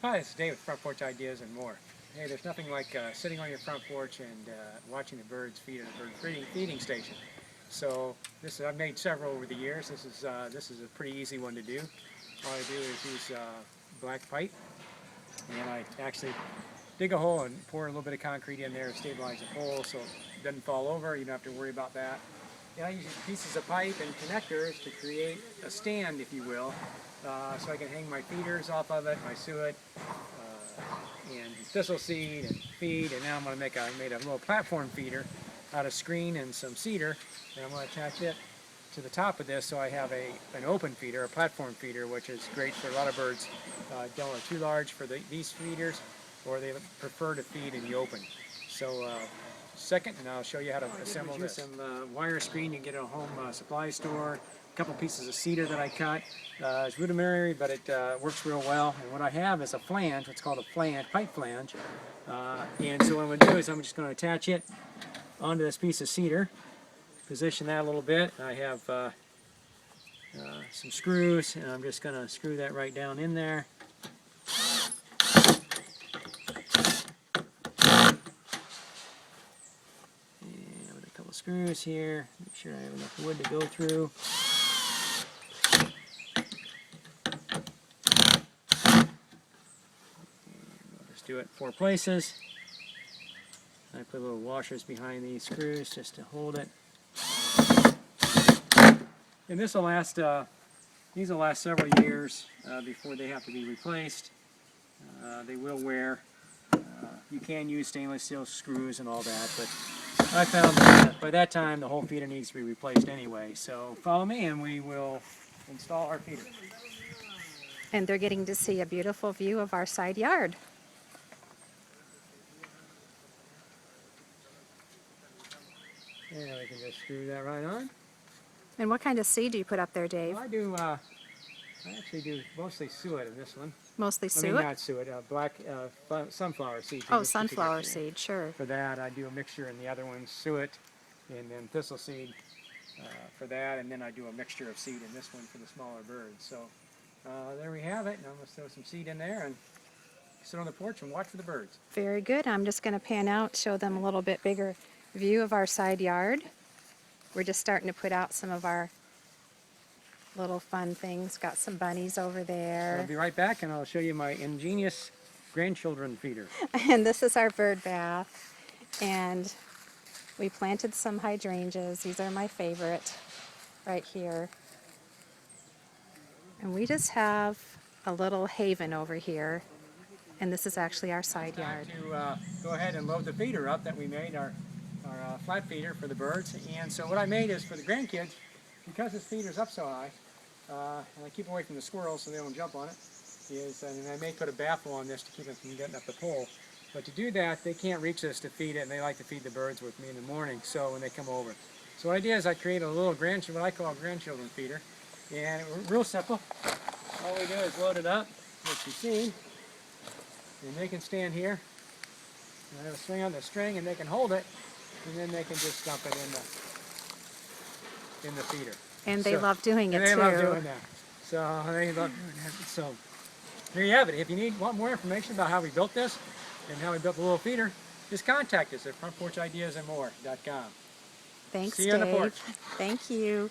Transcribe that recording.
Hi, this is Dave with Front Porch Ideas and More. Hey, there's nothing like sitting on your front porch and watching the birds feed at a bird feeding station. So I've made several over the years. This is a pretty easy one to do. All I do is use black pipe, and I actually dig a hole and pour a little bit of concrete in there to stabilize the hole so it doesn't fall over. You don't have to worry about that. And I use pieces of pipe and connectors to create a stand, if you will, so I can hang my feeders off of it, my suet, and thistle seed and feed. And now I made a little platform feeder out of screen and some cedar, and I'm going to attach it to the top of this so I have an open feeder, a platform feeder, which is great for a lot of birds. Don't are too large for these feeders, or they prefer to feed in the open. So second, and I'll show you how to assemble this. Some wire screen you can get at a home supply store. A couple pieces of cedar that I cut. It's rudimentary, but it works real well. And what I have is a flange, what's called a flange, pipe flange. And so what I'm going to do is I'm just going to attach it onto this piece of cedar. Position that a little bit. I have some screws, and I'm just going to screw that right down in there. And with a couple screws here, make sure I have enough wood to go through. Do it 4 places. I put little washers behind these screws just to hold it. And this will last. These will last several years before they have to be replaced. They will wear. You can use stainless steel screws and all that, but I found that by that time the whole feeder needs to be replaced anyway. So follow me, and we will install our feeder. And they're getting to see a beautiful view of our side yard. And we can just screw that right on. And what kind of seed do you put up there, Dave? Well, I actually do mostly suet in this one. Mostly suet? I mean, not suet, black sunflower seed. Oh, sunflower seed, sure. For that, I do a mixture in the other one, suet, and then thistle seed for that, and then I do a mixture of seed in this one for the smaller birds. So there we have it. Now I'm going to throw some seed in there and sit on the porch and watch for the birds. Very good. I'm just going to pan out, show them a little bit bigger view of our side yard. We're just starting to put out some of our little fun things. Got some bunnies over there. I'll be right back, and I'll show you my ingenious grandchildren feeder. And this is our bird bath. And we planted some hydrangeas. These are my favorite right here. And we just have a little haven over here. And this is actually our side yard. To go ahead and load the feeder up that we made, our flat feeder for the birds. And so what I made is for the grandkids, because this feeder's up so high, and I keep away from the squirrels so they don't jump on it, and I may put a baffle on this to keep them from getting up the pole. But to do that, they can't reach this to feed it, and they like to feed the birds with me in the morning, so when they come over. So what I did is I created a little what I call a grandchildren feeder, and it was real simple. All we do is load it up, which you see, and they can stand here. And I have a swing on the string, and they can hold it, and then they can just dump it in the feeder. And they love doing it too. They love doing that. So they love doing that. So there you have it. If you want more information about how we built this and how we built the little feeder, just contact us at frontporchideasandmore.com. Thanks, See you on the Dave. porch. Thank you.